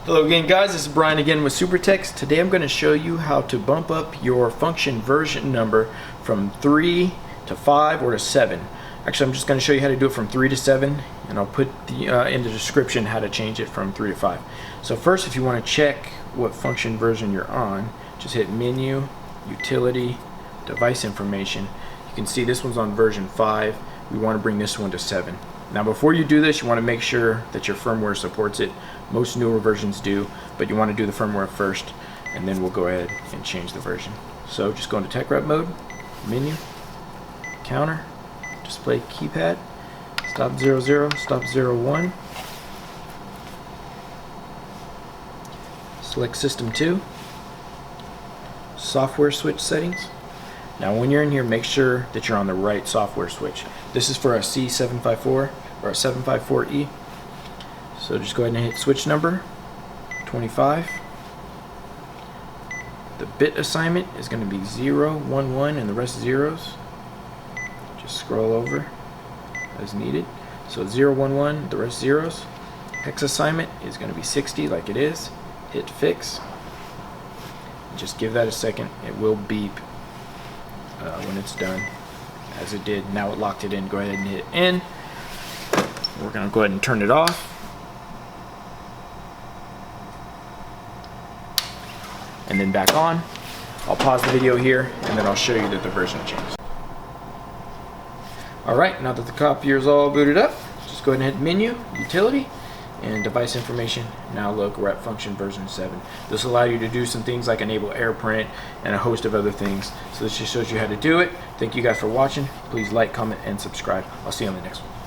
Hello again guys, this is Brian again with Supertechs. Today I'm going to show you how to bump up your function version number from 3 to 5 or to 7. Actually, I'm just going to show you how to do it from 3 to 7, and I'll put in the description how to change it from 3 to 5. So first, if you want to check what function version you're on, just hit Menu, Utility, Device Information. You can see this one's on version 5. We want to bring this one to 7. Now before you do this, you want to make sure that your firmware supports it. Most newer versions do, but you want to do the firmware first, and then we'll go ahead and change the version. So just go into Tech Rep mode, Menu, Counter, Display Keypad, Stop 00, Stop 01, select System 2, Software Switch Settings. Now when you're in here, make sure that you're on the right software switch. This is for a C754 or a 754E. So just go ahead and hit switch number 25. The bit assignment is going to be 0, 1, 1 and the rest zeros. Just scroll over as needed. So 0, 1, 1, the rest zeros. Hex assignment is going to be 60 like it is. Hit fix. Just give that a second. It will beep when it's done, as it did. Now it locked it in. Go ahead and hit N. We're going to go ahead and turn it off. And then back on. I'll pause the video here and then I'll show you that the version changed. Alright, now that the copier is all booted up, just go ahead and hit Menu, Utility, and Device Information. Now look, we're at function version 7. This will allow you to do some things like enable AirPrint and a host of other things. So this just shows you how to do it. Thank you guys for watching. Please like, comment, and subscribe. I'll see you on the next one.